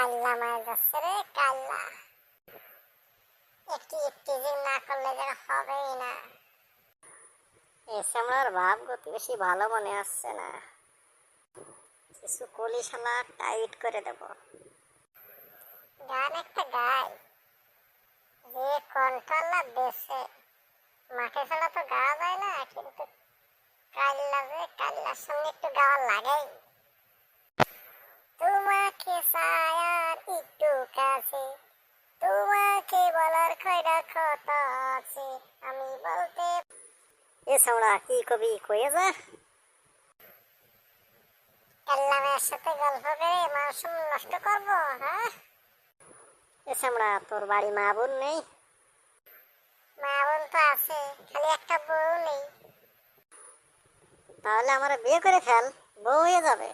কাল্লা মারা যাচ্ছে রে কাল্লা। একটি টিজিং না করলে যেন হবেই না। এসে আমার ভাব গতি বেশি ভালো মনে আসছে না, কিছু কলি শালা টাইট করে দেব। গান একটা গাই, যে কণ্ঠলা দেশে মাঠে ছাড়া তো গাওয়া যায় না, কিন্তু কাল্লা যে কাল্লার সঙ্গে একটু গাওয়া লাগাই। তোমাকে ছায়ার একটু কাছে, তোমাকে বলার কয়টা কথা আছে, আমি বলতে। এ ছাড়া কি কবি কয়ে যা। কাল্লা মেয়ের সাথে গল্প করে মানুষ নষ্ট করবো? হ্যাঁ, এ ছাড়া তোর বাড়ি মা বোন নেই? মা বোন তো আছে, খালি একটা বউ নেই। তাহলে আমার বিয়ে করে ফেল, বউ হয়ে যাবে।